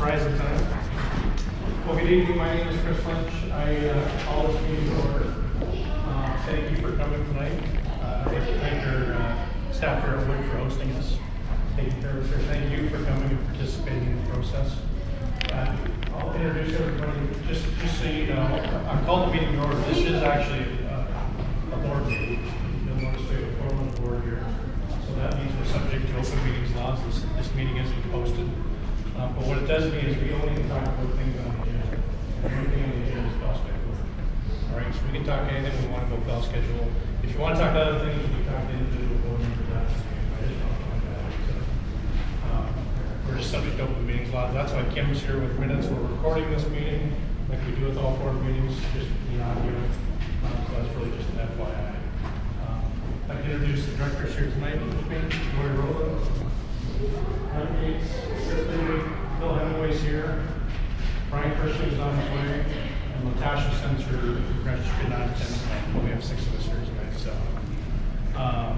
Rising time. Well, good evening. My name is Chris Lynch. I call this meeting to order. Thank you for coming tonight. I'd like to thank our staff here at Wood for hosting us. Taking care of us. Thank you for coming and participating in the process. I'll introduce everybody. Just so you know, I call the meeting to order. This is actually a board meeting. You'll notice we have a quorum on the board here. So that means we're subject to open meetings laws. This meeting isn't posted. But what it does mean is we only can talk about things on the agenda. Everything on the agenda is bell schedule. All right, so we can talk anything we want to go bell schedule. If you want to talk other things, you can talk to individual board members. That's I just don't want that. So, we're just subject to open meetings laws. That's why Kim's here with minutes. We're recording this meeting like we do with all board meetings, just the audio. So that's really just an FYI. I'd like to introduce the directors here tonight with me. Lori Rowland, Mike Gates, Phil Hemingway's here, Brian Christian is on his way, and Latasha Sensor, who could not attend tonight. We have 6 of us here tonight, so. I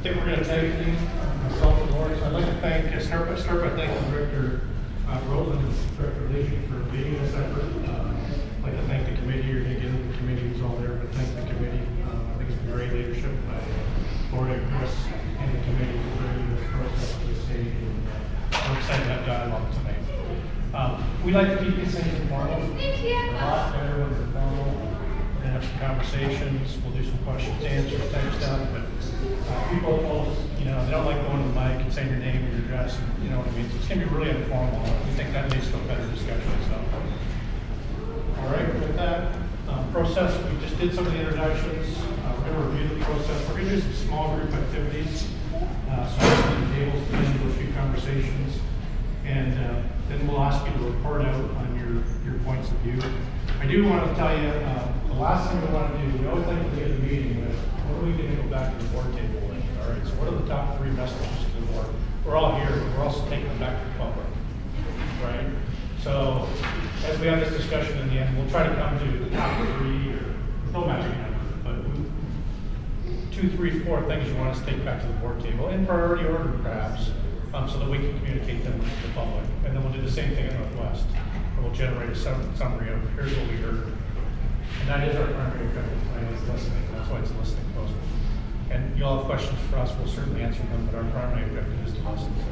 think we're going to tag team myself and Lori. So I'd like to start by thanking Director Rowland and Director Leachy for leading this effort. I'd like to thank the committee. You're going to get into the committee who's all there, but thank the committee. I think it's been great leadership by Lori and Chris and the committee for bringing this process to the stage. We're excited to have dialogue tonight. We like to keep these things informal. A lot better when they're formal. We're going to have some conversations. We'll do some questions, answers, type stuff. But people told us, they don't like going to the mic and saying your name and your address. You know what I mean? So it's going to be really informal. We think that leads to a better discussion. So, all right, with that process, we just did some of the introductions. We're going to review the process. We're going to do some small group activities. So the tables, get into a few conversations, and then we'll ask you to report out on your points of view. I do want to tell you, the last thing we want to do, we always like to get the meeting with, what are we going to go back to the board table with? All right, so what are the top 3 messages to the board? We're all here, but we're also taking them back to the public, right? So as we have this discussion in the end, we'll try to come to the top 3, or no magic number, but 2, 3, 4 things you want us to take back to the board table in priority order, perhaps, so that we can communicate them to the public. And then we'll do the same thing at Northwest, and we'll generate a summary of here's what we heard. And that is our primary objective tonight, is listening. That's why it's a listening post. And you all have questions for us, we'll certainly answer them, but our primary objective is to listen. So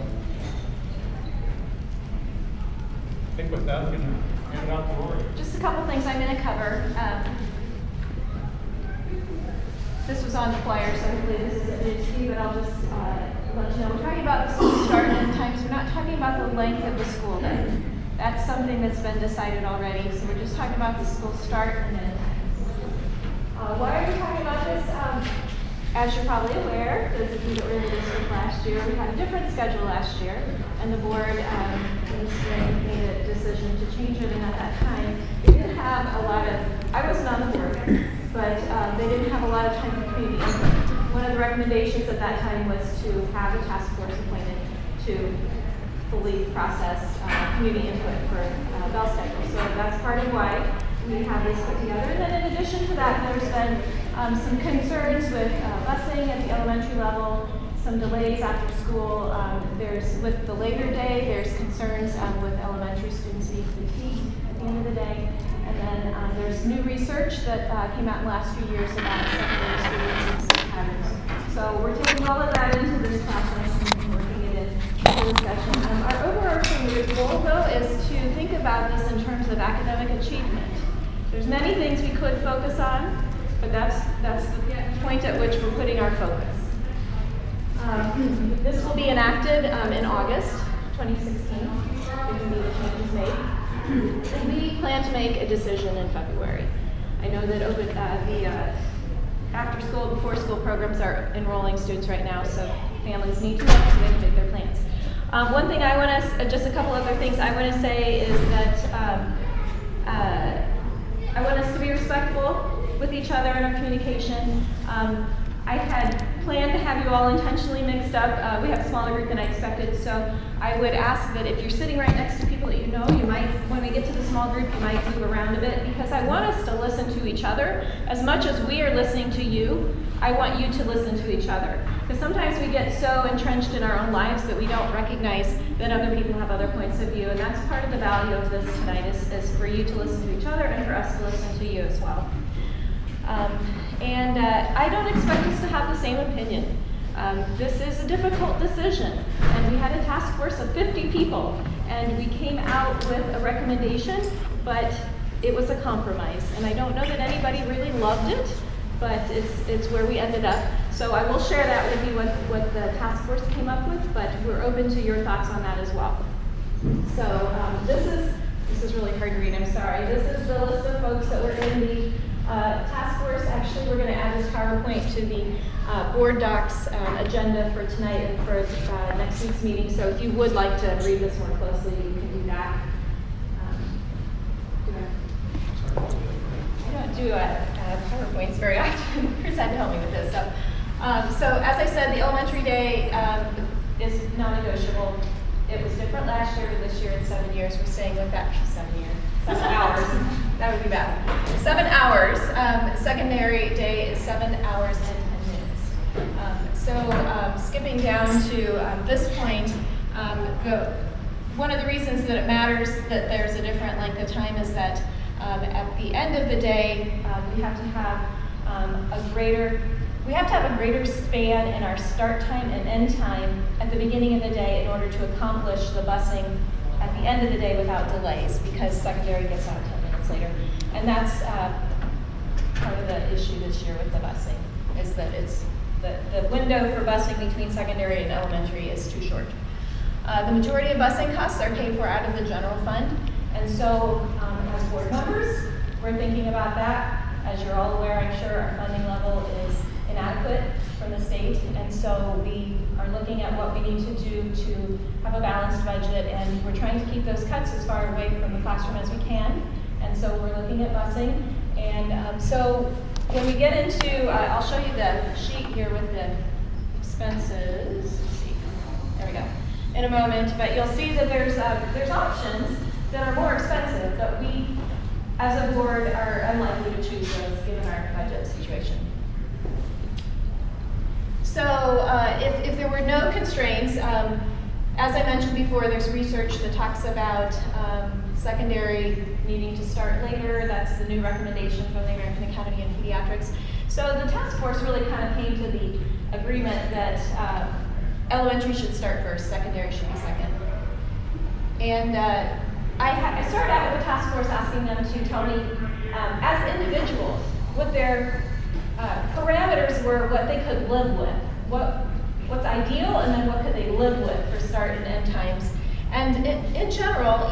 I think with that, I'm going to hand it off to Lori. Just a couple things I'm going to cover. This was on the flyer, so hopefully this isn't new to you, but I'll just let you know. We're talking about the school start and times. We're not talking about the length of the school day. That's something that's been decided already. So we're just talking about the school start and end times. Why are we talking about this? As you're probably aware, those of you that were in the district last year, we had a different schedule last year, and the board in the spring made a decision to change it. And at that time, they didn't have a lot of. I wasn't on the board, but they didn't have a lot of time for community input. One of the recommendations at that time was to have a task force appointed to fully process community input for bell schedule. So that's part of why we have this put together. And then in addition to that, there's been some concerns with busing at the elementary level, some delays after school. There's with the Labor Day, there's concerns with elementary students being fatigued at the end of the day. And then there's new research that came out in the last few years about secondary students and sleep patterns. So we're taking all of that into this process and working it into the discussion. Our overarching goal, though, is to think about this in terms of academic achievement. There's many things we could focus on, but that's the point at which we're putting our focus. This will be enacted in August 2016. There can be the changes made. And we plan to make a decision in February. I know that the after school, before school programs are enrolling students right now, so families need to know so they can make their plans. One thing I want to, just a couple other things I want to say is that I want us to be respectful with each other in our communication. I had planned to have you all intentionally mixed up. We have a smaller group than I expected, so I would ask that if you're sitting right next to people that you know, you might, when we get to the small group, you might move around a bit, because I want us to listen to each other. As much as we are listening to you, I want you to listen to each other. Because sometimes we get so entrenched in our own lives that we don't recognize that other people have other points of view. And that's part of the value of this tonight is for you to listen to each other and for us to listen to you as well. I don't expect us to have the same opinion. This is a difficult decision, and we had a task force of 50 people, and we came out with a recommendation, but it was a compromise. And I don't know that anybody really loved it, but it's where we ended up. So I will share that with you, what the task force came up with, but we're open to your thoughts on that as well. So this is really hard to read, I'm sorry. This is the list of folks that were in the task force. Actually, we're going to add this PowerPoint to the board docs agenda for tonight and for next week's meeting. So if you would like to read this more closely, you can do that. I don't do PowerPoints very often. Chris had to help me with this. So as I said, the elementary day is non-negotiable. It was different last year, but this year in 7 years, we're staying with that. 7 years. 7 hours. That would be bad. 7 hours. Secondary day is 7 hours and 10 minutes. Skipping down to this point, one of the reasons that it matters that there's a different length of time is that at the end of the day, we have to have a greater span in our start time and end time at the beginning of the day in order to accomplish the busing at the end of the day without delays, because secondary gets out 10 minutes later. And that's part of the issue this year with the busing, is that the window for busing between secondary and elementary is too short. The majority of busing costs are paid for out of the general fund, and so as board members, we're thinking about that. As you're all aware, I'm sure our funding level is inadequate from the state, and so we are looking at what we need to do to have a balanced budget, and we're trying to keep those cuts as far away from the classroom as we can, and so we're looking at busing. And so when we get into, I'll show you the sheet here with the expenses. Let's see, there we go, in a moment, but you'll see that there's options that are more expensive, but we, as a board, are unlikely to choose those given our budget situation. So if there were no constraints, as I mentioned before, there's research that talks about secondary needing to start later. That's the new recommendation from the American Academy of Pediatrics. So the task force really kind of came to the agreement that elementary should start first, secondary should be second. And I started out with the task force asking them to tell me, as individuals, what their parameters were, what they could live with, what's ideal, and then what could they live with for start and end times. And in general,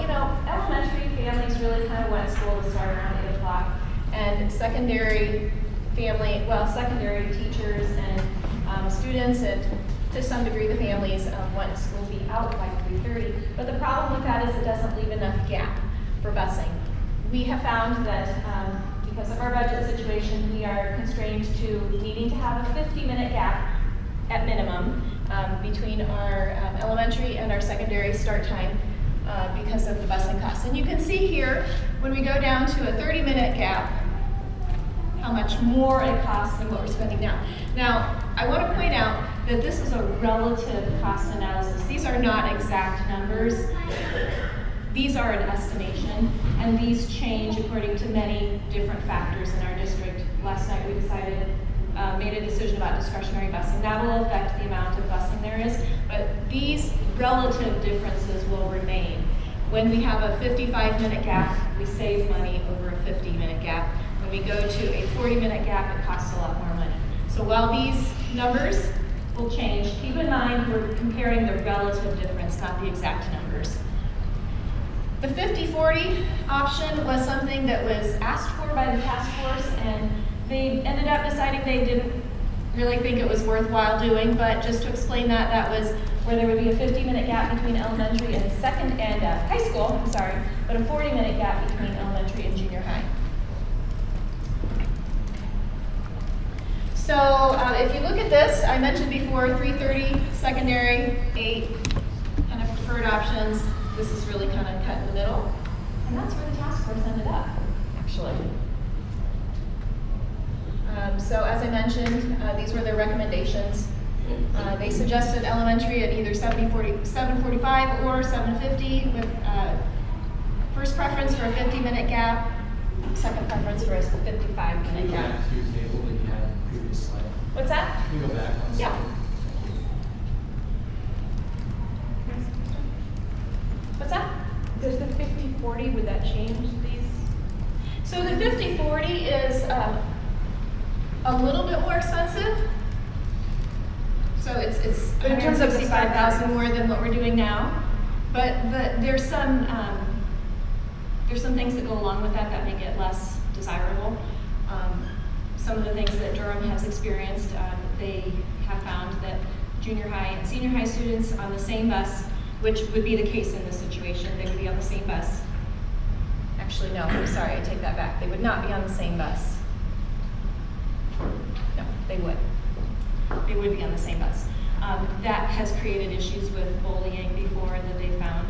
elementary families really kind of want school to start around 8 o'clock, and secondary teachers and students, and to some degree the families want school to be out by 3:30. But the problem with that is it doesn't leave enough gap for busing. We have found that because of our budget situation, we are constrained to needing to have a 50-minute gap at minimum between our elementary and our secondary start time because of the busing costs. And you can see here, when we go down to a 30-minute gap, how much more it costs than what we're spending now. Now, I want to point out that this is a relative cost analysis. These are not exact numbers. These are an estimation, and these change according to many different factors in our district. Last night we made a decision about discretionary busing. That will affect the amount of busing there is, but these relative differences will remain. When we have a 55-minute gap, we save money over a 50-minute gap. When we go to a 40-minute gap, it costs a lot more money. So while these numbers will change, keep in mind we're comparing the relative difference, not the exact numbers. The 50-40 option was something that was asked for by the task force, and they ended up deciding they didn't really think it was worthwhile doing, but just to explain that was where there would be a 50-minute gap between elementary and high school, but a 40-minute gap between elementary and junior high. So if you look at this, I mentioned before 3:30 secondary, 8 kind of preferred options. This is really kind of cut in the middle, and that's where the task force ended up, actually. So as I mentioned, these were their recommendations. They suggested elementary at either 7:45 or 7:50 with first preference for a 50-minute gap, second preference for a 55-minute Go gap. back to your table that you had on the previous slide. What's that? Can we go back one Yeah. slide? What's that? Does the 50/40, would that change these? So the 50/40 is a little bit more expensive. So it's But in terms of the 65,000 more than what we're doing now. But there's some things that go along with that that make it less desirable. Some of the things that Durham has experienced, they have found that junior high and senior high students on the same bus, which would be the case in this situation, they would be on the same bus. Actually, no, I'm sorry, I take that back. They would not be on the same bus. No, they would. They would be on the same bus. That has created issues with bullying before that they found,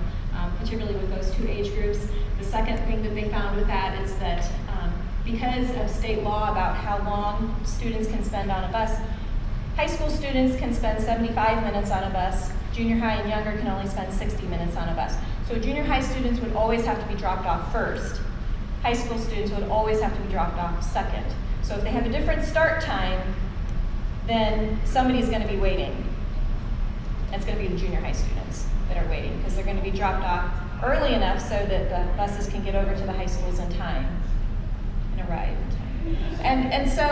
particularly with those two age groups. The second thing that they found with that is that because of state law about how long students can spend on a bus, high school students can spend 75 minutes on a bus. Junior high and younger can only spend 60 minutes on a bus. So junior high students would always have to be dropped off first. High school students would always have to be dropped off second. So if they have a different start time, then somebody's going to be waiting. And it's going to be the junior high students that are waiting because they're going to be dropped off early enough so that the buses can get over to the high schools in time and arrive in time. And so,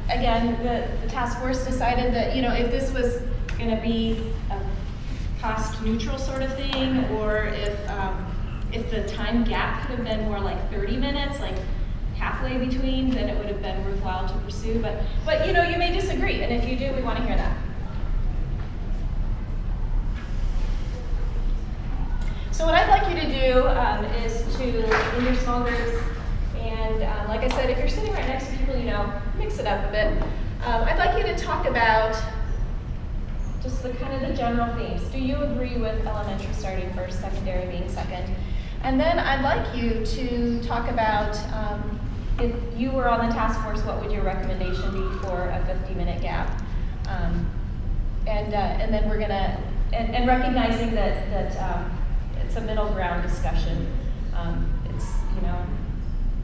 again, the task force decided that, if this was going to be a cost neutral sort of thing, or if the time gap could have been more like 30 minutes, like halfway between, then it would have been worthwhile to pursue. But you may disagree, and if you do, we want to hear that. So what I'd like you to do is to, in your small groups, and like I said, if you're sitting right next to people mix it up a bit. I'd like you to talk about just the kind of the general themes. Do you agree with elementary starting first, secondary being second? And then I'd like you to talk about if you were on the task force, what would your recommendation be for a 50-minute gap? And then we're gonna, and recognizing that it's a middle ground discussion. It's,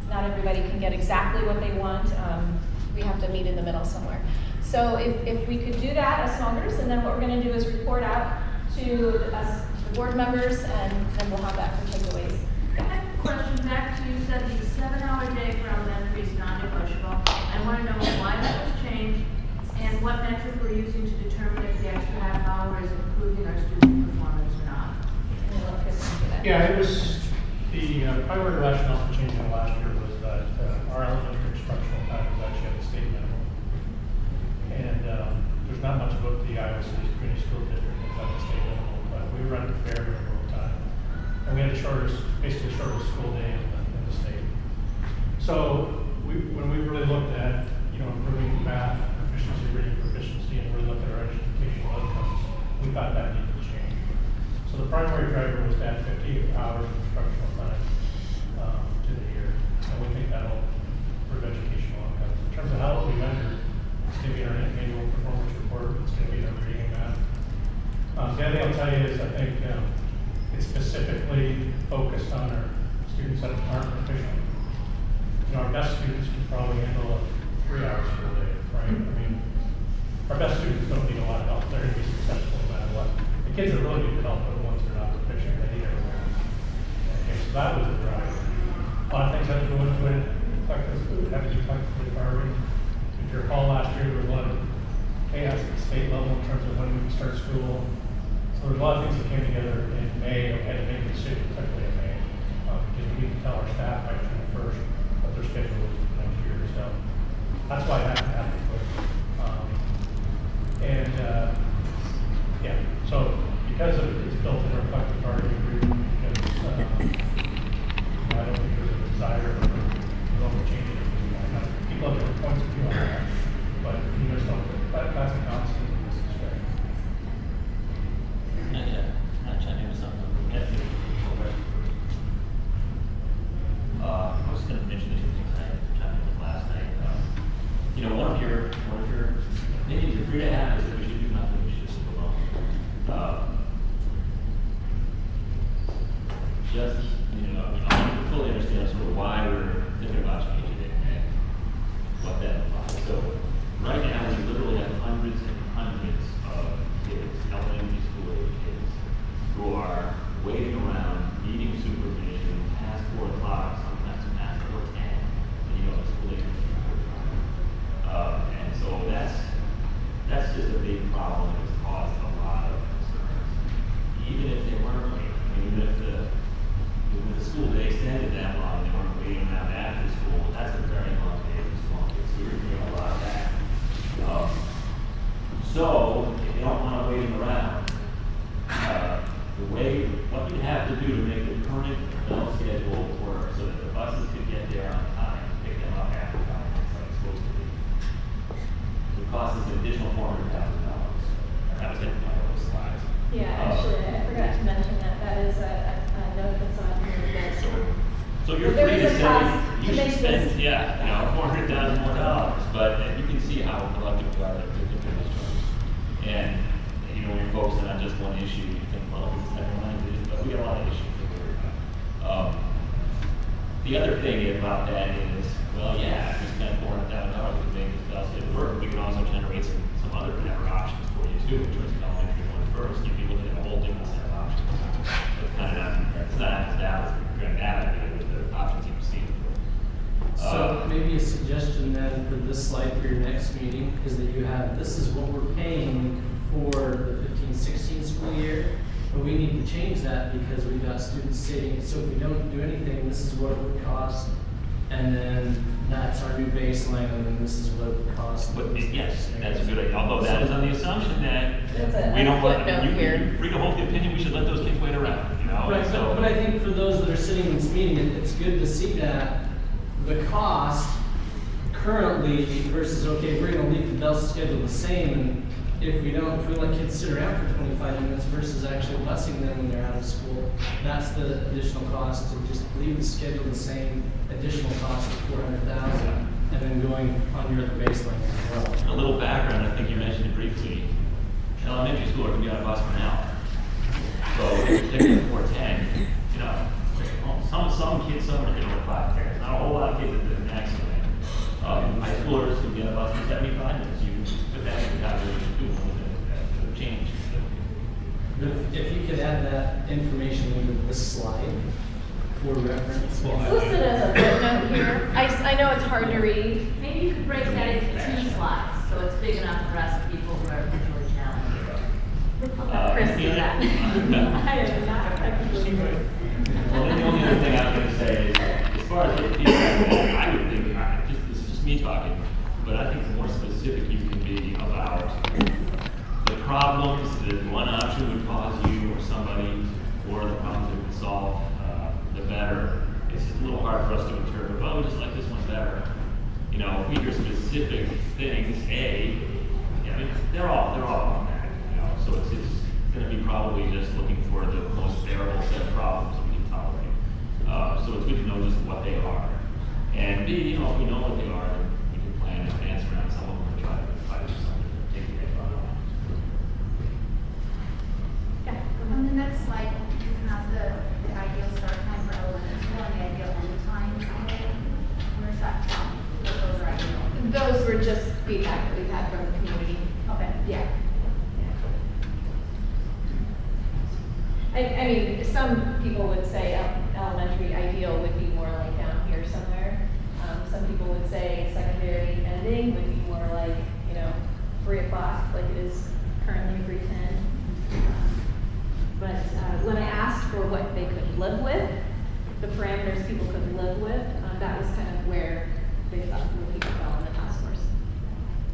not everybody can get exactly what they want. We have to meet in the middle somewhere. So if we could do that as small groups, and then what we're gonna do is report out to us, the board members, and then we'll have that for takeaways. I have a question back to you said the 7-hour day for elementary is non-negotiable. I want to know why that was changed and what metric we're using to determine if the extra half hour is improving our student performance or not. And then let Kristen do that. Yeah, it was, the primary rationale for changing it last year was that our elementary instructional time is actually at the state minimum. And there's not much about the Iowa City Community School District that's at the state minimum, but we run it very, very little time. And we had basically the shortest school day in the state. So when we really looked at, improving math proficiency, reading proficiency, and really looked at our educational outcomes, we thought that needed to change. So the primary driver was to add 50 hours of instructional time to the year, and we think that'll improve educational outcomes. In terms of how it will be measured, it's going to be in our annual performance report. It's going to be in our reading and math. The other thing I'll tell you is I think it's specifically focused on our students that aren't proficient. Our best students can probably handle a 3-hour school day, right? I mean, our best students don't need a lot of help. They're going to be successful no matter what. The kids that really need help are the ones that are not proficient. They need everyone. Okay, so that was the drive. A lot of things had to go into it. Have to be collectively bargained. If you recall last year, there was a lot of chaos at the state level in terms of when we could start school. So there's a lot of things that came together in May, and we had to make a decision, particularly in May, because we need to tell our staff by June 1st what their schedule is for next year. So that's why that happened quick. Yeah, so because it's built in our collective bargaining agreement, because I don't think there's a desire for going to change it. People have different points of view on that, but you just don't. That's a constant in this discussion. Not chiming in with something. I was going to mention this thing tonight, chiming in last night. just, I want to fully understand sort of why we're thinking about changing it and what that implies. So right now, we literally have hundreds and hundreds of kids, elementary school age kids, who are waiting around, needing supervision past 4 o'clock, sometimes past 4:10, and the school age is 4:05. And so that's just a big problem. It's caused a lot of concerns. Even if they weren't waiting, even if the school day extended that long, they weren't waiting around after school, that's a very long day for small kids. So we're doing a lot of that. So if you don't want to wait them around, what you have to do to make the current bell schedule work so that the buses could get there on time, pick them up after time, it's like it's supposed to be. It costs us an additional $400,000. That was in one of those slides. Yeah, actually, I forgot to mention that. That is a note that's on here. So you're There free is to a say, cost you to should make spend, this- $400,000 more, but you can see how reluctant we are to think of this terms. And, when you're focusing on just one issue, you think, well, it's never mind this, but we got a lot of issues to worry about. The other thing about that is, well, yeah, if we spend $400,000 to make this bell schedule work, we can also generate some other better options for you too, in terms of elementary one first. You'd be looking at a whole different set of options. So it's kind of it's not apples to apples, comparing that idea with the options you've seen. So maybe a suggestion then for this slide for your next meeting is that you have, this is what we're paying for the 15-16 school year, but we need to change that because we've got students sitting, so if we don't do anything, this is what it would cost, and then that's our new baseline, and then this is what it would cost. But yes, that's a good idea, although that is on the assumption that That's a we don't want, footnote you here. can free to hold the opinion, we should let those kids wait around, Right, so. but I think for those that are sitting in this meeting, it's good to see that the cost currently versus, okay, we're gonna leave the bell schedule the same, and if we let kids sit around for 25 minutes versus actually busing them when they're out of school, that's the additional cost to just leave the schedule the same, additional cost of $400,000, and then going on your other baseline as well. A little background, I think you mentioned it briefly. Elementary school can be on a bus for an hour. So if you take it at 4:10, some kids somewhere get over 5 minutes. Not a whole lot of kids at the maximum. High schoolers can get on a bus for 75 minutes. You can just put that in the calculation too, that change. If you could add that information into this slide for reference. Well, It's listed as a footnote here. I know it's hard to read. Maybe you could break that into 2 slides, so it's big enough for us people who are visually challenged. Chris did that. I am not technically good. Well, then the only other thing I was going to say is, as far as the feedback, I would think, this is just me talking, but I think the more specific you can be about the problems that one option would cause you or somebody, or the problems it would solve, the better. It's a little hard for us to interpret, well, we just like this one better. If we hear specific things, they're all problematic, so it's going to be probably just looking for the most bearable set of problems that we can tolerate. So it's good to know just what they are. And B, if we know what they are, then we can plan in advance around some of them and try to do something to take the edge off. Yeah. On the next slide, you have the ideal start time for elementary school and the ideal end time. Where's that from? Those are ideal. Those were just feedback that we've had from the community. Okay. Yeah. I mean, some people would say elementary ideal would be more like down here somewhere. Some people would say secondary ending would be more like, 3 o'clock, like it is currently 3:10. But when I asked for what they could live with, the parameters people could live with, that was kind of where they thought where people fell in the task force.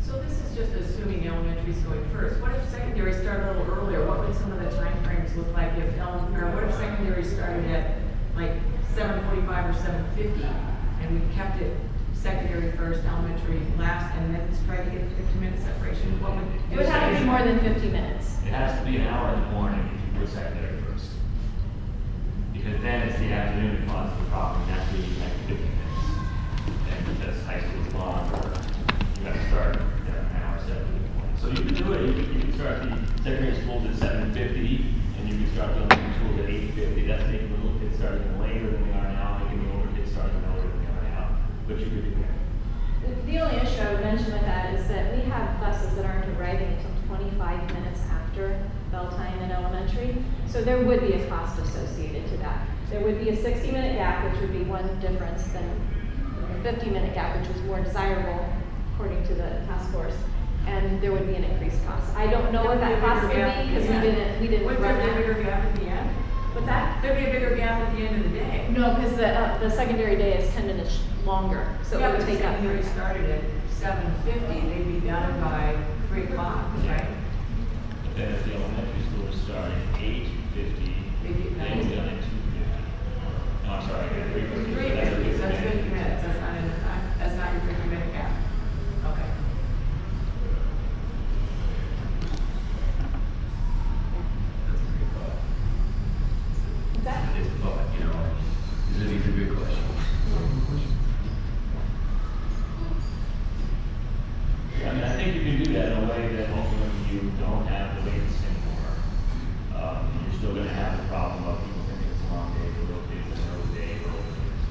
So this is just assuming elementary's going first. What if secondary started a little earlier? What would some of the timeframes look like what if secondary started at like 7:45 or 7:50 and we kept it secondary first, elementary last, and then just try to get 15-minute separation? What would It would have to be more than 50 minutes. It has to be an hour in the morning if you put secondary first. Because then it's the afternoon that causes the problem, and that's where you have 50 minutes. And because high school is longer, you have to start an hour 7 in the morning. So you can do it, you can start the secondary schools at 7:50, and you can start the elementary schools at 8:50. That's making the little kids start but you could, The only issue I would mention with that is that we have buses that aren't arriving until 25 minutes after bell time in elementary. So there would be a cost associated to that. There would be a 60-minute gap, which would be one difference than a 50-minute gap, which was more desirable according to the task force. And there would be an increased cost. I don't know what that cost would be because we didn't Would run there be a that. bigger gap at the end? What's that? There'd be a bigger gap at the end of the day. No, because the secondary day is 10 minutes longer, so Yeah, it but would the take up. secondary started at 7:50, they'd be done by 3 o'clock, right? but then if the elementary school is starting 8:50, They'd be they'd be done at 2:50. No, I'm sorry, 3:50. 3:50, that's 50 minutes, that's not your 50-minute gap. Okay. What's that? It's a thought, you know, these are good questions. I mean, I think you can do that in a way that ultimately you don't have the latency anymore. You're still gonna have the problem of people thinking it's a long day, for little kids, it's an early day, for little kids.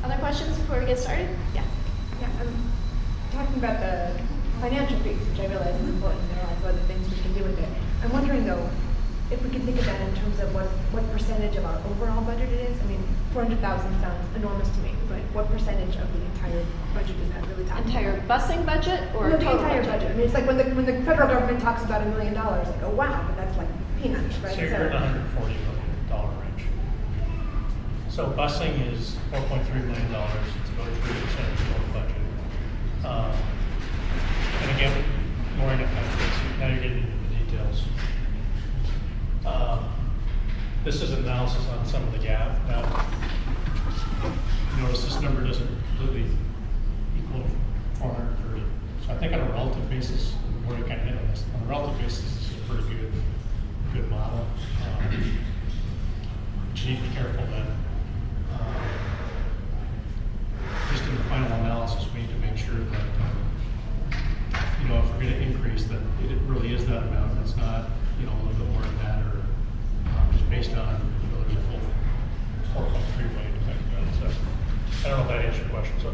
Other questions before we get started? Yeah. Yeah, I'm talking about the financial piece, which I realize is important, there are lots of other things we can do with it. I'm wondering though, if we can think of that in terms of what percentage of our overall budget it is. I mean, 400,000 sounds enormous to me, but what percentage of the entire budget is that really talking Entire about? busing budget or No, the total entire budget. I mean, it's like when the federal government talks about $1 million, like, oh wow, but that's like peanuts, right? So you're in the $140 million range. So busing is $4.3 million, it's about 3% of the total budget. And again, more in benefits, now you're getting into the details. This is analysis on some of the gap. Now, notice this number doesn't completely equal 430. So I think on a relative basis, where you kind of hit on this, on a relative basis, this is a pretty good model. But you need to be careful that, just in the final analysis, we need to make sure that, you know, if we're going to increase, that it really is that amount. It's not, you know, a little bit more than that, or just based on, you know, there's a full 4.3 million to think about. So I don't know if that answers your question. So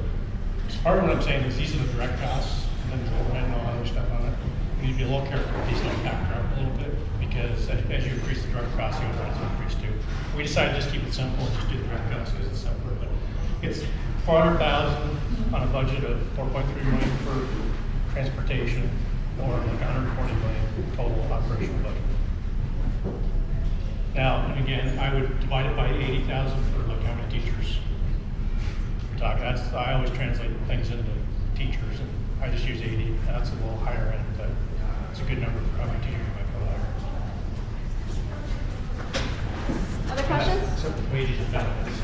part of what I'm saying is these are the direct costs, and then there's overhead and all other stuff on it. We need to be a little careful with these don't back up a little bit, because as you increase the direct costs, the overheads will increase too. We decided to just keep it simple and just do the direct costs because it's simpler. But it's 400,000 on a budget of 4.3 million for transportation, or like 140 million total operational budget. Now, and again, I would divide it by 80,000 for like how many teachers we're talking. I always translate things into teachers, and I just use 80. That's a little higher end, but it's a good number for how many teachers you might go hire. Other questions? So wages and benefits.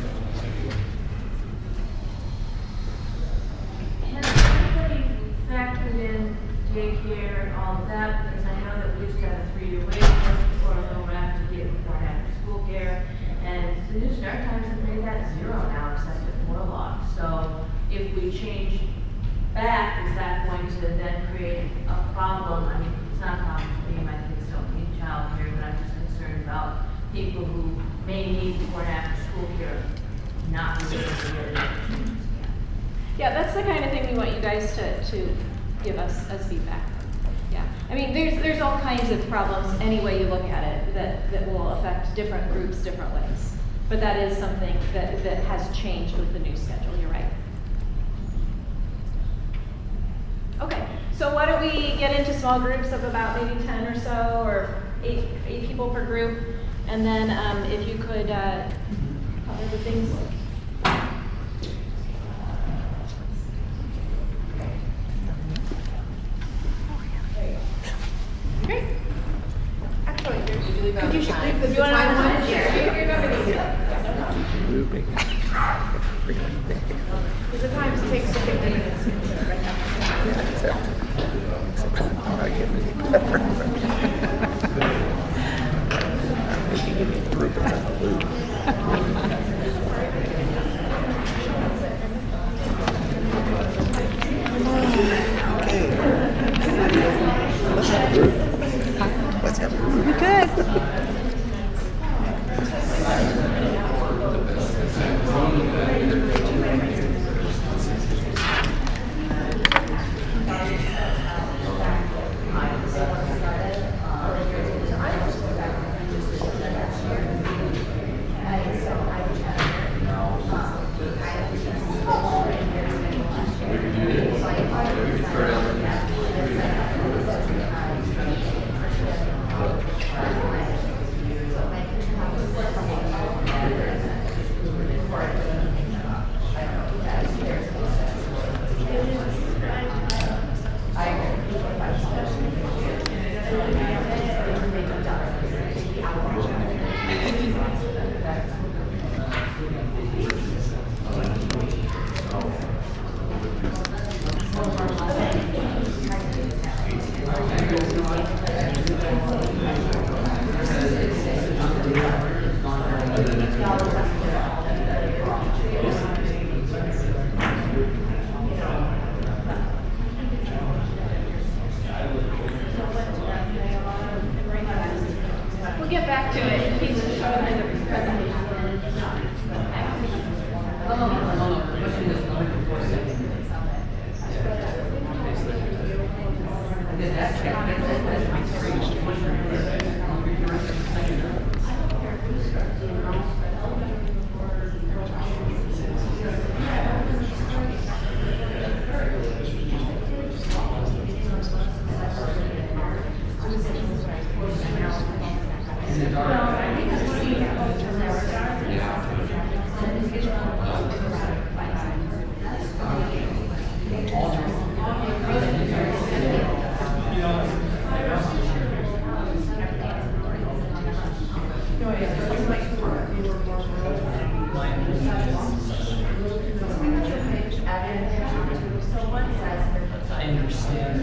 Has anybody factored in daycare and all of that? Because I know that we used to have a 3-year wait list before a little after get before and after school care. And the new start times have made that 0 now, except at Morlock. So if we change back, is that going to then create a problem? I mean, it's not a problem for me, my kids don't need childcare, but I'm just concerned about people who may need before and after school care not being able to get it. Yeah, that's the kind of thing we want you guys to give us as feedback. Yeah, I mean, there's all kinds of problems any way you look at it that will affect different groups different ways. But that is something that has changed with the new schedule, you're right. Okay, so why don't we get into small groups of about maybe 10 or so, or eight people per group, and then if you could cover the things. Great. Actually, Did you leave out you the should time? leave the You want to time have one? a Yeah, you remember these. Because the times takes 50 minutes. We could. We'll get back to it. He's showing in the presentation. I understand.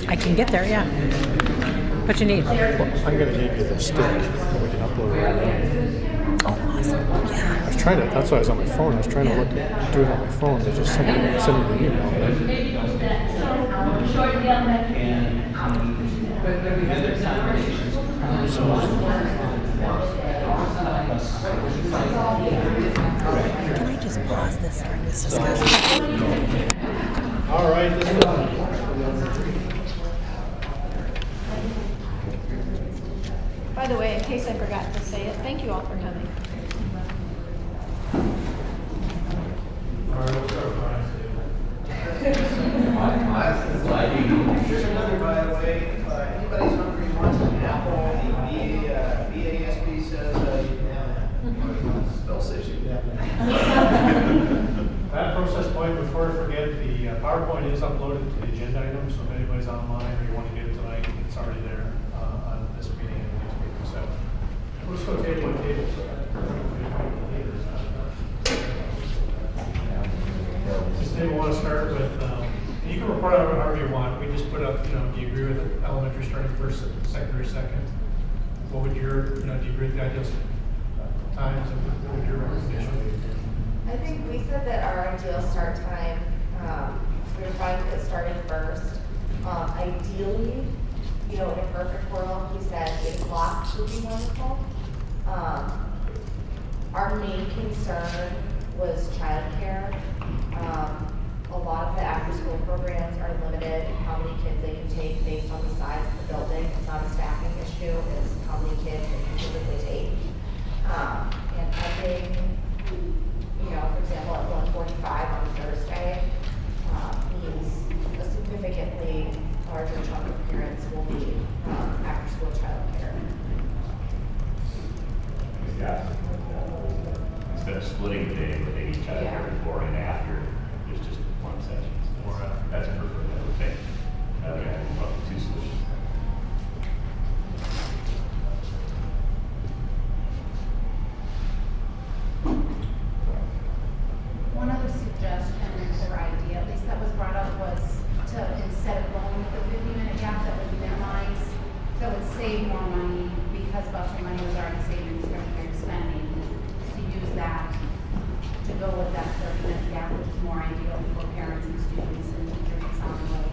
I can get there, yeah. What you need? Well, I'm gonna need you the stick, and we can upload it right now. Oh, awesome. Yeah. I was trying to, that's why I was on my phone, I was trying to look at, do it on my phone, they just send me the email. Can I just pause this during this discussion? All right, this is By the way, in case I forgot to say it, thank you all for coming. Here's another, by the way, if anybody's hungry, wants an apple, the VASP says you can have that. Still says you can have that. That process point, before I forget, the PowerPoint is uploaded to the agenda item, so if anybody's online or you want to get it tonight, it's already there on this meeting and the next meeting. So we'll just go table by table. This table, want to start with, you can report out however you want. We just put up, do you agree with elementary starting first, secondary second? What would your, do you agree with the ideal times and what would your recommendation be? I think we said that our ideal start time, we were fine with it starting first. Ideally, in a perfect world, we said 8 o'clock would be wonderful. Our main concern was childcare. A lot of the after-school programs are limited in how many kids they can take based on the size of the building. It's not a staffing issue, it's how many kids they can typically take. And I think, for example, at 1:45 on Thursday, means a significantly larger chunk of parents will need after-school childcare. Instead of splitting the day, where they each have Yeah. before and after, there's just one session. Or that's preferred, I would think. Rather than probably 2 solutions. One other suggestion or idea, at least that was brought up, was to, instead of going with the 50-minute gap, that would minimize, that would save more money money was already saved in discretionary spending, to use that to go with that 30-minute gap, which is more ideal for parents and students and teachers, it sounds like.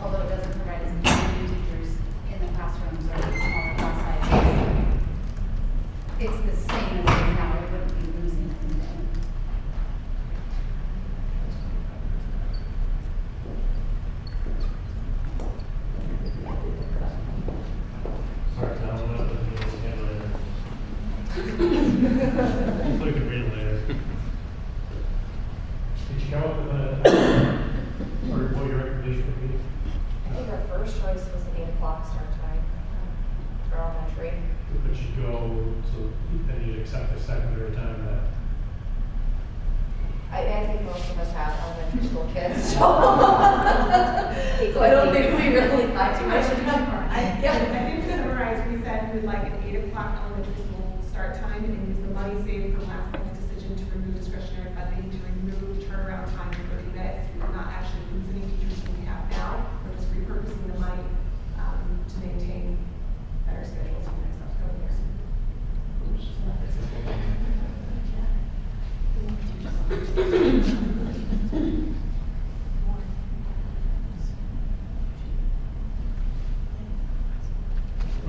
Although it doesn't provide as many teachers in the classrooms or the smaller class sizes. It's the same as right now, we wouldn't be losing anything. Sorry, Tom, I'm not looking at this again later. Hopefully we can read it later. Did you come up with or what your recommendation would be? I think our first choice was the 8 o'clock start time for elementary. But you go, so then you'd accept the secondary time that. I think most of us have elementary school kids, so. So I don't think we really like too much. I think to summarize, we said we would like an 8 o'clock elementary school start time and use the money saved from last night's decision to remove discretionary funding, to remove turnaround time in 30 minutes. We will not actually lose any teachers that we have now. We're just repurposing the money to maintain better schedules for the next upcoming years.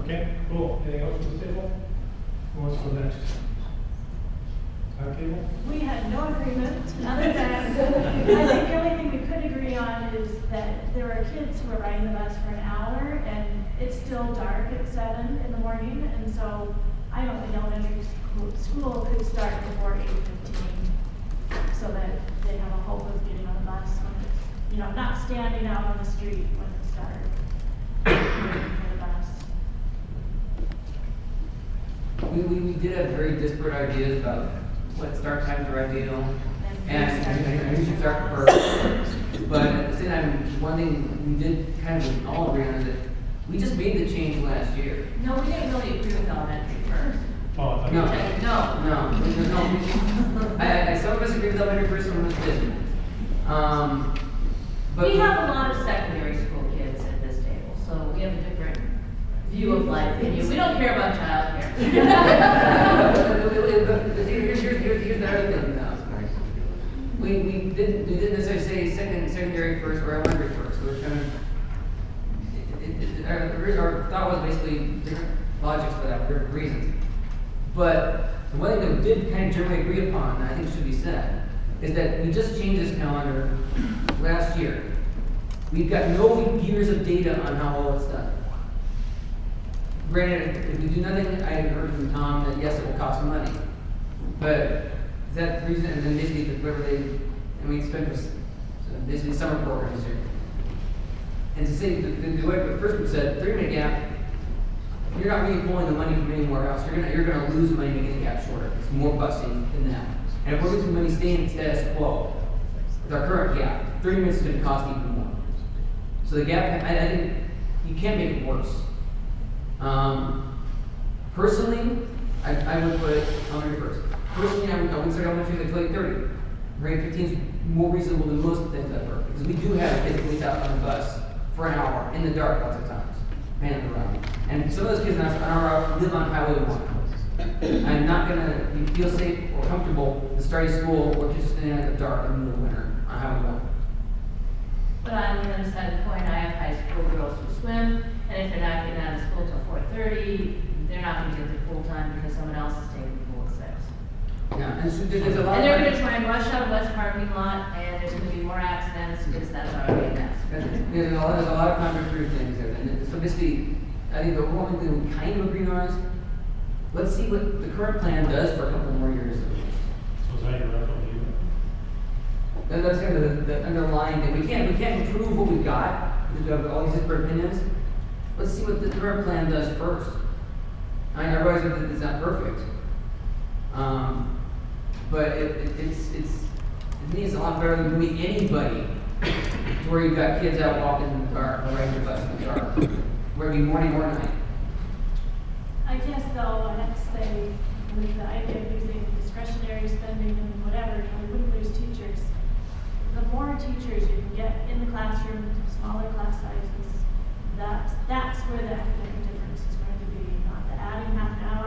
Okay, cool. Anything else from the table? Who wants to go next? Table? We had no agreement, other than, I think the only thing we could agree on is that there are kids who are riding the bus for an hour, and it's still dark at 7 in the morning, and so I don't think elementary school could start before 8:15, so that they have a hope of getting on the bus when it's, you know, not standing out on the street when it's dark. Waiting for the bus. We did have very disparate ideas about what start times are ideal, and we should start first. But at the same time, one thing we did kind of all agree on is that we just made the change last year. No, we didn't really agree with elementary first. Oh, I thought No, No. I some of us agree with elementary first, some of us didn't. But We have a lot of secondary school kids at this table, so we have a different view of life than you. We don't care about childcare. Here's the other thing now. We didn't necessarily say secondary first or elementary first. We're kind of, our thought was basically different logics for that, different reasons. But the one thing that we did kind of generally agree upon, and I think should be said, is that we just changed this calendar last year. We've got no years of data on how well it's done. Granted, if we do nothing, I heard from Tom that yes, it will cost money. But is that the reason? And then basically, whatever and we spent basically summer programs here. And to say, the way the first one said, 3-minute gap, you're not really pulling the money from anywhere else. You're gonna lose money to get the gap shorter. It's more busing than that. And if we're losing money staying at status quo, with our current gap, 30 minutes is gonna cost even more. So the gap, I think, you can't make it worse. Personally, I would put elementary first. Personally, I would start elementary until 8:30. Grade 15 is more reasonable than most things I've heard, because we do have kids police out on the bus for an hour in the dark lots of times, panning around. And some of those kids on our route live on Highway 1. I'm not gonna feel safe or comfortable to start school or just standing in the dark in the middle of winter on Highway 1. But on the other side of the coin, I have high school girls who swim, and if they're not getting out of school till 4:30, they're not gonna get their pool time because someone else is taking the pool at 6. Yeah, and so there's a lot And they're of. gonna try and rush out of West parking lot, and there's gonna be more accidents because that's already a mess. There's a lot of contradictory things there. And so basically, I think the one thing we kind of agree on is, let's see what the current plan does for a couple more years. So is that your recommendation? That's kind of the underlying thing. We can't improve what we've got, because we have all these different opinions. Let's see what the current plan does first. I realize that it's not perfect. But it's to me, it's a lot better than moving anybody to where you've got kids out walking in the dark, or riding the bus in the dark, whether it be morning or night. I guess though, I have to say, with the idea of using discretionary spending and whatever, we wouldn't lose teachers. The more teachers you can get in the classroom, smaller class sizes, that's where the academic difference is going to be, not the adding half an hour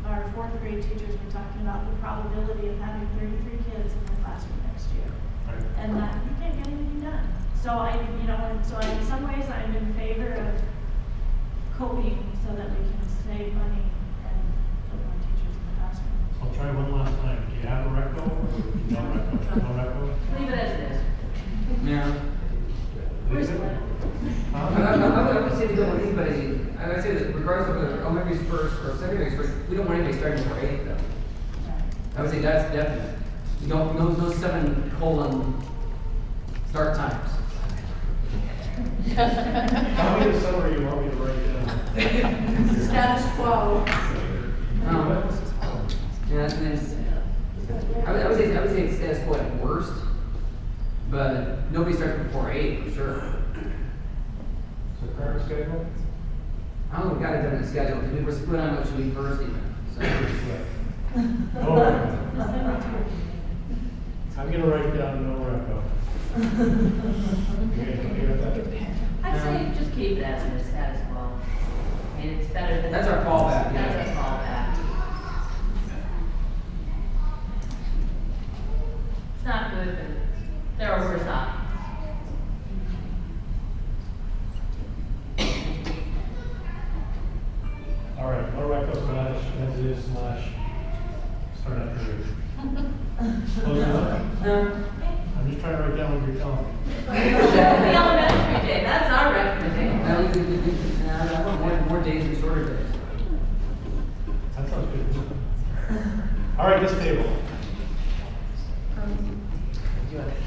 our fourth grade teachers were talking about the probability of having 33 kids in the classroom next year. Right. And that you can't get anything done. So in some ways I'm in favor of coping so that we can save money and put more teachers in the classroom. I'll try one last time. Do you have a reco or no reco? No reco? Leave it as it is. Yeah. Leave it? I would say to go with anybody, I would say that regardless of whether elementary's first or secondary's first, we don't want anybody starting before 8 though. I would say that's definite. You don't, no 7:, start times. How many summary you want me to write down? Status quo. Yeah, that's nice. I would say it's status quo at worst, but nobody starts before 8 for sure. So current schedule? I don't know, we got it done in the schedule, because we were split on what should be first even, so. I'm gonna write down no reco. You guys okay with that? I'd say just keep it as it is, status quo. I mean, it's better than. That's our fallback, yeah. That's our fallback. It's not good, but there are worse options. All right, no reco slash as it is slash start after you. Close enough? I'm just trying to write down what you're telling me. The elementary day, that's our recommendation. I want more days and shorter days. That sounds good. All right, this table.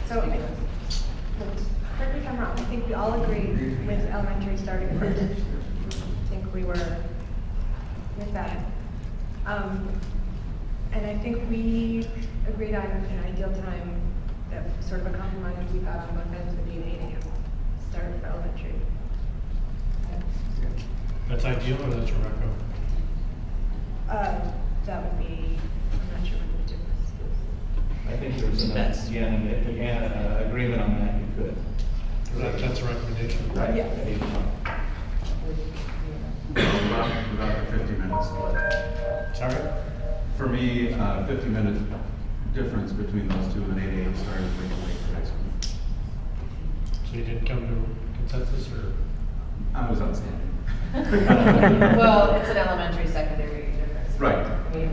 So, correct me if I'm wrong, I think we all agree with elementary starting first. I think we were with that. And I think we agreed on an ideal time, that sort of a compromise we thought on both ends would be an 8 a.m. start for elementary. That's ideal or that's a reco? That would be, I'm not sure what the difference is. I think there's an agreement on that, you could. That's a recommendation. Right? Yeah. About the 50 minutes split. Sorry? For me, 50-minute difference between those two and 8 a.m. start is way too late for high school. So you didn't come to consensus or? I was outstanding. Well, it's an elementary, secondary difference. Right. I mean,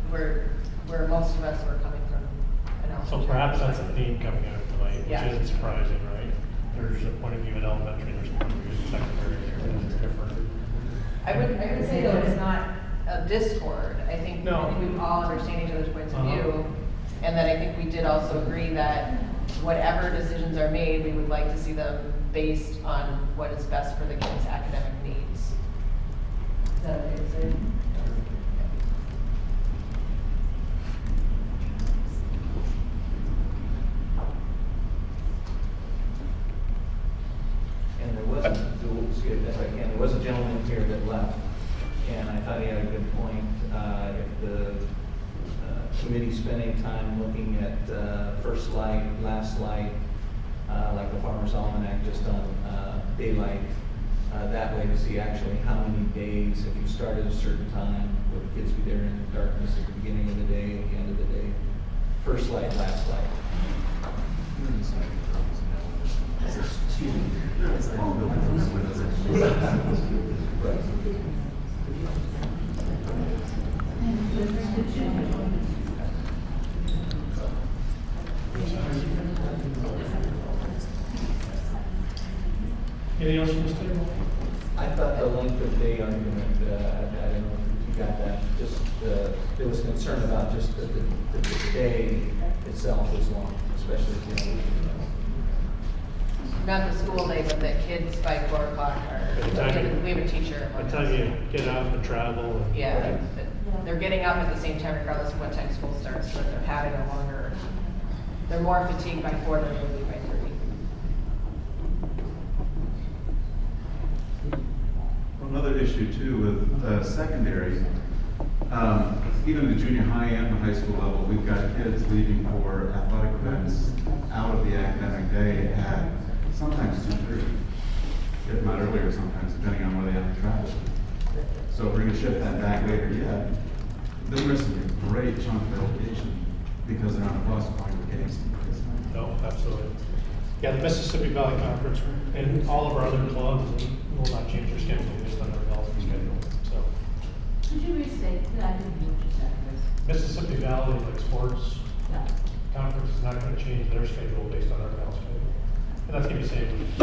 where most of us were coming from an elementary. So perhaps that's a theme coming out of tonight, which Yeah. isn't surprising, right? There's a point of view in elementary, there's a point of view in secondary, they're different. I would say though, it's not a discord. I think we all understand each other's points of view. And then I think we did also agree that whatever decisions are made, we would like to see them based on what is best for the kids' academic needs. Is that okay to say? And there was, there was a gentleman here that left, and I thought he had a good point. If the committee spending time looking at first light, last light, like the Farmer's Almanac, just on daylight, that way to see actually how many days, if you start at a certain time, will the kids be there in darkness at the beginning of the day, at the end of the day? First light, last light. Excuse me. Anything else from this table? I thought the length of day argument, I don't know if you got that, just, there was concern about just the day itself was long, especially, you know. Not the school day, but the kids by 4 o'clock we have a teacher. By the time you get out and travel. And Yeah, they're getting up at the same time regardless of what time school starts, so they're having a longer, they're more fatigued by 4 than they would be by 3. Another issue too with secondary, even the junior high and the high school level, we've got kids leaving for athletic events out of the academic day at sometimes 2:30, if not earlier sometimes, depending on where they have to travel. So if we're gonna shift that back later, yeah, they're missing a great chunk of education because they're on a bus going to Kingston. No, absolutely. Yeah, the Mississippi Valley Conference and all of our other clubs will not change their schedule based on their development schedule, so. Could you restate that? I didn't hear what you said, Chris. Mississippi Valley, like sports Yeah. conference is not gonna change their schedule based on our Cal schedule. And that's gonna be same with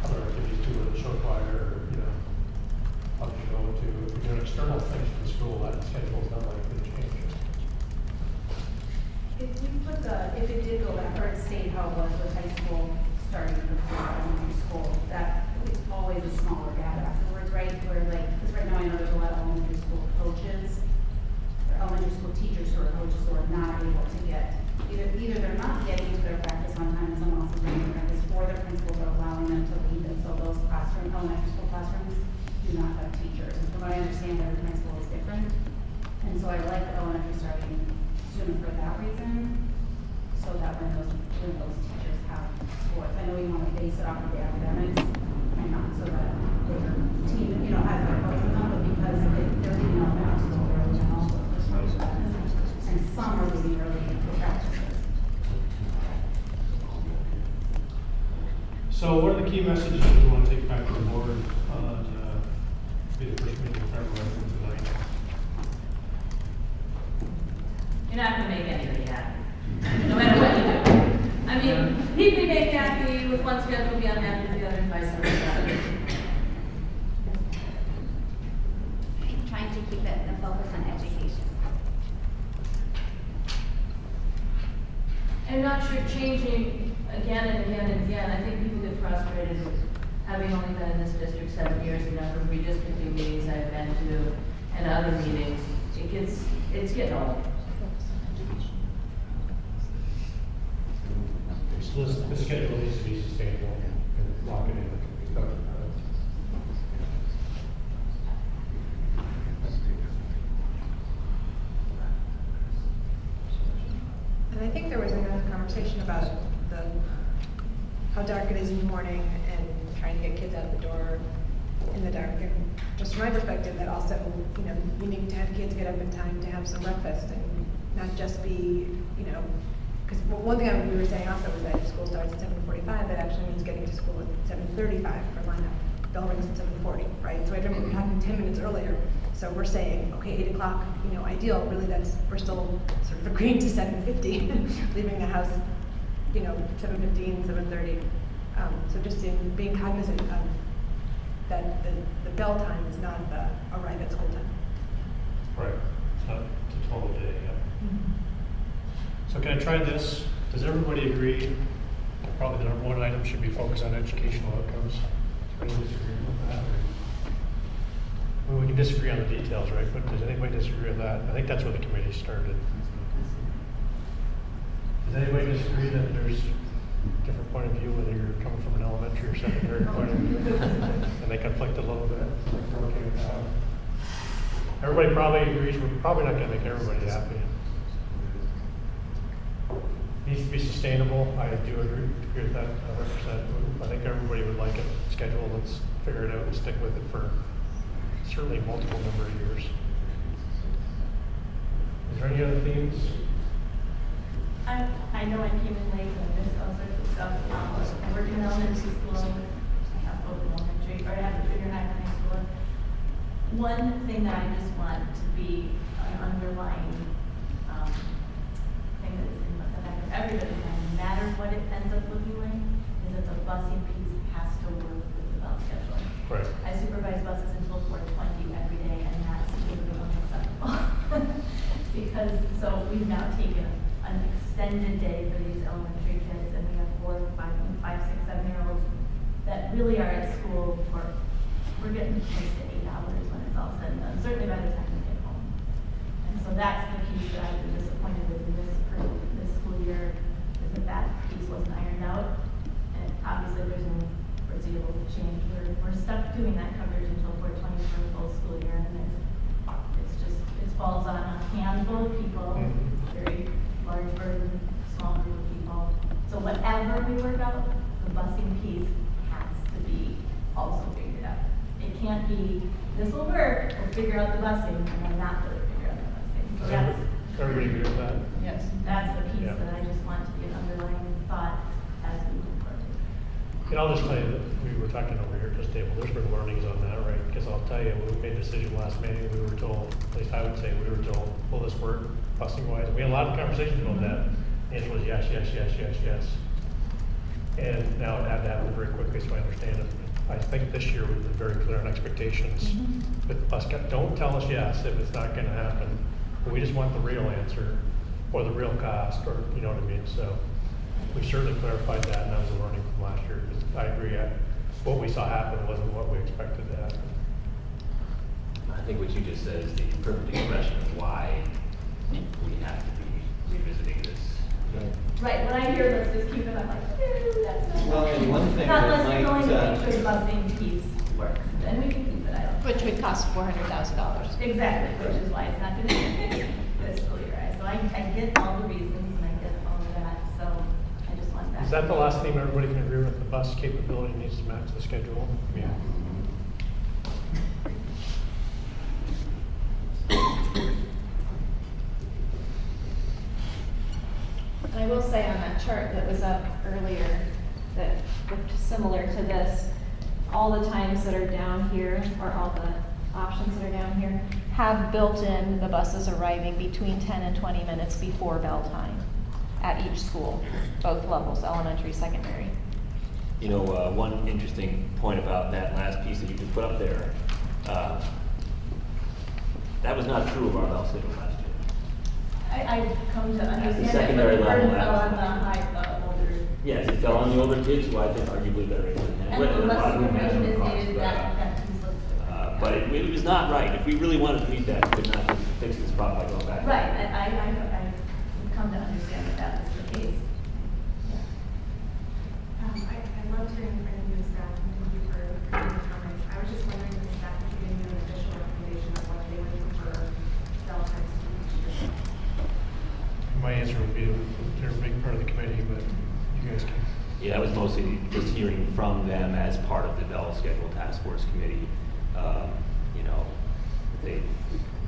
other activities too, with the show choir, or, you know, up to go to, if you're doing external things for the school, that schedule is not likely to change. If you put if it did go back, or it stayed how it was with high school, starting before elementary school, that it's always a smaller gap afterwards, right? Where like, because right now I know there's a lot of elementary school coaches, or elementary school teachers who are coaches who are not able to get, either they're not getting to their practice on time, and someone else is running their practice, or their principals are allowing them to leave, and so those elementary school classrooms do not have teachers. And from what I understand, every principal is different. And so I like the elementary starting sooner for that reason, so that when those teachers have sports, I know you want to base it off of the academics, and not so that their team, has their coach with them, but because they're leaving elementary school early and also for sports, and some are leaving early for practices. So what are the key messages that we want to take back to the board on, be the first meeting in February tonight? You're not gonna make anybody happy, no matter what you do. I mean, people you make happy with one schedule, will be unhappy with the other, and vice versa. Trying to keep it the focus on education. I'm not sure changing again and again and again. I think people get frustrated with having only been in this district 7 years, the number of redistricting meetings I've been to and other meetings. It's getting old. So the schedule needs to be sustainable and lock it in. And I think there was another conversation about how dark it is in the morning and trying to get kids out the door in the dark. And just from my perspective, that also, we need to have kids get up in time to have some breakfast and not just be, because one thing we were saying also was that if school starts at 7:45, that actually means getting to school at 7:35 for lineup. Bell rings at 7:40, right? So I remember we're talking 10 minutes earlier. So we're saying, okay, 8 o'clock, ideal. Really, we're still sort of agreeing to 7:50, leaving the house, 7:15, 7:30. So just being cognizant of that the bell time is not the arrive at school time. Right, it's not the total day, yeah. So can I try this? Does everybody agree? Probably the number one item should be focused on educational outcomes. Does anybody disagree with that? We can disagree on the details, right? But does anybody disagree with that? I think that's where the committee started. Does anybody disagree that there's a different point of view, whether you're coming from an elementary or secondary point of view? And they conflict a little bit. We're okay with that. Everybody probably agrees we're probably not going to make everybody happy. Needs to be sustainable. I do agree with that 100%. I think everybody would like it. Schedule, let's figure it out and stick with it for certainly multiple number of years. Is there any other themes? I know I came in late and I missed all sorts of stuff. I work in elementary school. I have both elementary, or I have a junior high and high school. One thing that I just want to be an underlying thing that's in the back of everybody's mind, no matter what it ends up looking like, is that the busing piece has to work with the bell schedule. Right. I supervise buses until 4:20 every day, and that's totally unacceptable. Because, so we've now taken an extended day for these elementary kids, and we have 4, 5, 6, 7-year-olds that really are at school for, we're getting close to 8 hours when it's all said and done, certainly by the time we get home. And so that's the piece that I've been disappointed with in this school year, is that piece wasn't ironed out. And obviously there's no foreseeable change. We're stuck doing that coverage until 4:20 for the full school year, and it falls on a handful of people, very large burden, small group of people. So whatever we work out, the busing piece has to be also figured out. It It can't be, this will work, we'll figure out the busing, and then not really figure out the busing. So Does that's, everybody agree with that? Yes. that's the piece Yeah. that I just want to be an underlying thought as we move forward. And I'll just tell you that we were talking over here at this table, there's been learnings on that, right? Because I'll tell you, when we made a decision last meeting, we were told, at least I would say, we were told, will this work busing wise? We had a lot of conversations about that. The answer was yes, yes, yes, yes, yes. And now it had to happen very quickly, so I understand it. I think this year we've been very clear on expectations. With us, don't tell us yes if it's not gonna happen. We just want the real answer, or the real cost, or, you know what I mean? So we certainly clarified that, and that was a learning from last year. 'Cause I agree, what we saw happen wasn't what we expected to happen. I think what you just said is the perfect expression of why we have to be revisiting this. Right, when I hear let's just keep it, I'm like, that's not. Well, and one thing Not that let's might, going to make sure the busing piece works, then we can keep it, I don't. Which would cost $400,000. Exactly, which is why it's not gonna be fiscal year, right? So I get all the reasons and I get all of that, so I just want that. Is that the last thing everybody can agree with? The bus capability needs to match the schedule? Yeah. And I will say on that chart that was up earlier, that looked similar to this, all the times that are down here, or all the options that are down here, have built in the buses arriving between 10 and 20 minutes before bell time at each school, both levels, elementary, secondary. You know, one interesting point about that last piece that you just put up there, that was not true of our bell schedule last year. I come to understand that, secondary but the burden level, fell on the high, older. Yes, it fell on the older kids, who I think arguably better able to handle it. And a lot less of them had information no is cost, needed, but, that piece looks different. But it was not right. If we really wanted to meet that, we could not just fix this problem by going back. Right, I've come to understand that that is the case. I loved hearing from you and staff, and thank you for your comments. I was just wondering if the staff was giving you an additional recommendation of what they would prefer Bell times to each year. My answer would be, they're a big part of the committee, but you guys can. Yeah, that was mostly just hearing from them as part of the Bell Schedule Task Force Committee. You know,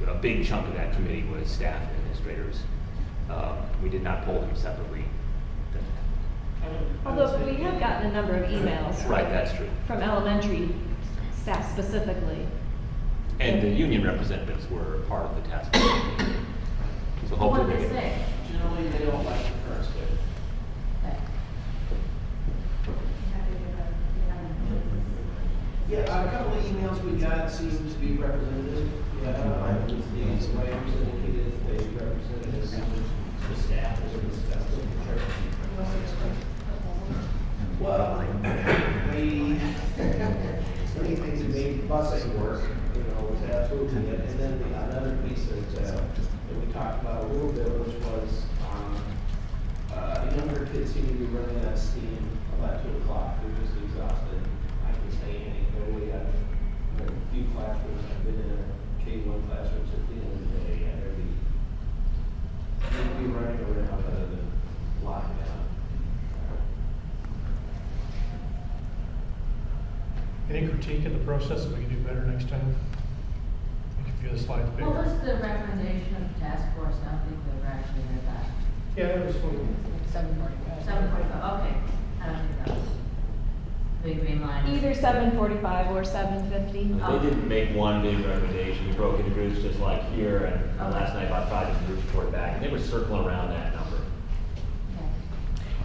a big chunk of that committee was staff and administrators. We did not poll them separately. Although we have gotten a number of emails. Right, that's true. From elementary staff specifically. And the union representatives were part of the task force. So hopefully What they they get. say. Generally, they don't like the current schedule. Yeah, a couple of emails we got seem to be representative. Yeah, the Williams indicated they represented the staff as we discussed it. Well, many things that made busing work, you know, was absolutely it. And then another piece that we talked about a little bit, which was, younger kids seem to be running out of steam about 2 o'clock. They're just exhausted. I can say anecdotally, I've been in a few classrooms, I've been in a K-1 classrooms at the end of the day, and they'd be running around other than locked down. Any critique of the process that we can do better next time? Make a few of the slides bigger. What was the recommendation of the task force? I don't think they've actually read that. Yeah, it was 7:45, okay. I don't think that was big green line. Either 7:45 or 7:50. They didn't make one big recommendation. We broke into groups just like here, and last night about 5 different groups reported back, and they were circling around that number.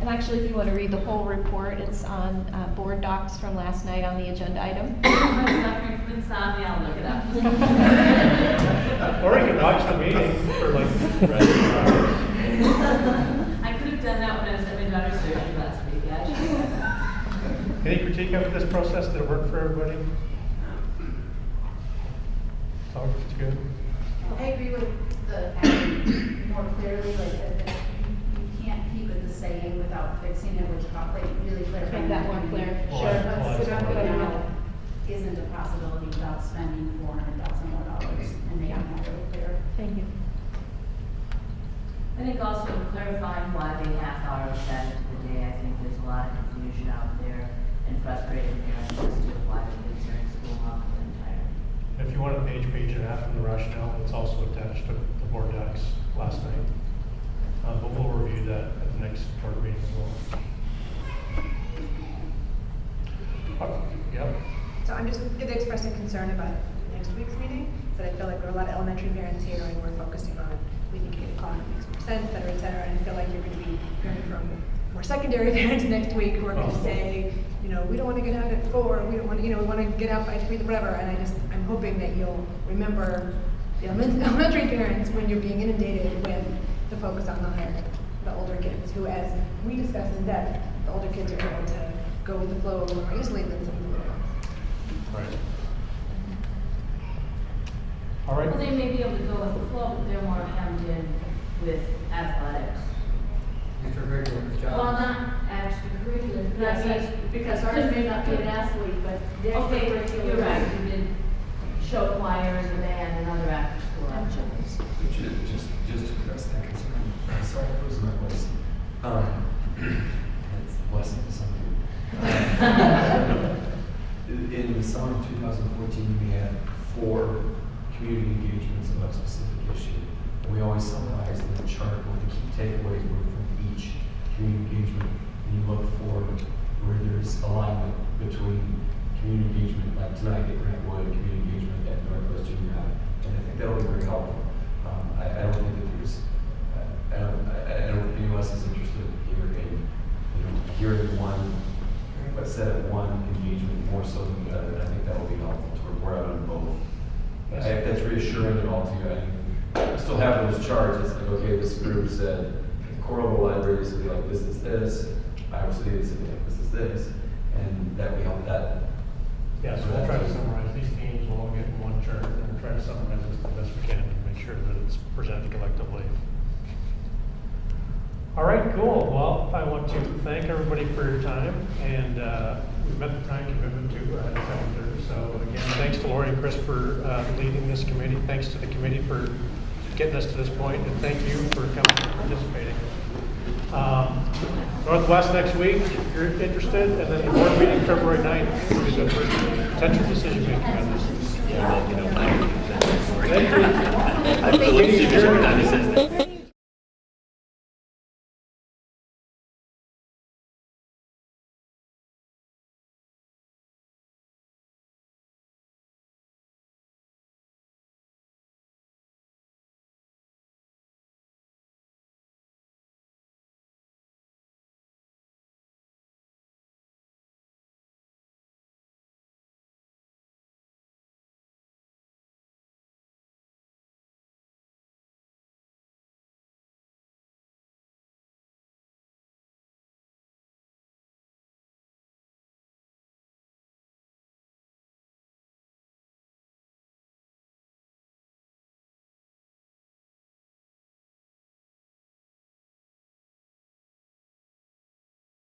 And actually, if you want to read the whole report, it's on board docs from last night on the agenda item. I'm suffering from insomnia, I'll look it up. Or you can watch the meeting for like the rest of the hours. I could have done that when I was at my daughter's surgery last week, yeah. I should have done that. Any critique of this process? Did it work for everybody? Oh, it's good. I agree with the adding more clearly, like that you can't keep it the same without fixing it, which like really clarifying. Make that more clear. Sure. Which Good idea. isn't a possibility without spending $400,000 more and making that really clear. Thank you. I think also clarifying why the half hour was added to the day. I think there's a lot of confusion out there and frustrating parents as to why the kids are in school half the want a page and a half from the rationale, it's also attached to the board docs last night. But we'll review that at the next board meeting as well. Yep. So I'm just going to express a concern about next week's meeting, that I feel like there are a lot of elementary parents here and we're focusing on, we think 8 o'clock makes more sense, et cetera, and I feel like you're going to be hearing from more secondary parents next week who are going to say, you know, we don't want to get out at 4, we don't want to, you know, we want to get out by 3, whatever, and I'm hoping that you'll remember the elementary parents when you're being inundated with the focus on the older kids, who, as we discussed in depth, the older kids are able to go with the flow a little more easily than some of the little ones. Right. All right. Well, they may be able to go with the flow, but they're more hemmed in with athletics. Extracurricular job. Well, not extracurricular, Because ours ours may not be an athlete, but the Okay, extracurricular, you're right. you did show choir and the band and other after-school activities. Just to address that concern, I'm sorry, I was in my place. It's a blessing to some people. In the summer of 2014, we had 4 community engagements about a specific issue. And we always summarize in the chart what the key takeaways were from each community engagement. And you look for where there's alignment between community engagement, like tonight at Grantwood, community engagement at Northwest Junior High. And I think that'll be very helpful. I don't think that there's, I don't think any of us is interested here in, hearing one, but set at one engagement more so than the other. And I think that will be helpful to report out on both. If that's reassuring at all to you, I still have those charts. It's like, okay, this group said Coralville Libraries would be like this, Iowa City would be like this, and that we help that. Yeah, so we'll try to summarize these themes, we'll all get in one chart, and we'll try to summarize this the best we can and make sure that it's presented collectively. All right, cool. Well, I want to thank everybody for your time, and we've met the time commitment to 7:30. So again, thanks to Lori and Chris for leading this committee. Thanks to the committee for getting us to this point, and thank you for coming and participating. Northwest next week, if you're interested, and then the board meeting February 9th will be the first potential decision making on this. Yeah, you know, Thank you. I believe you.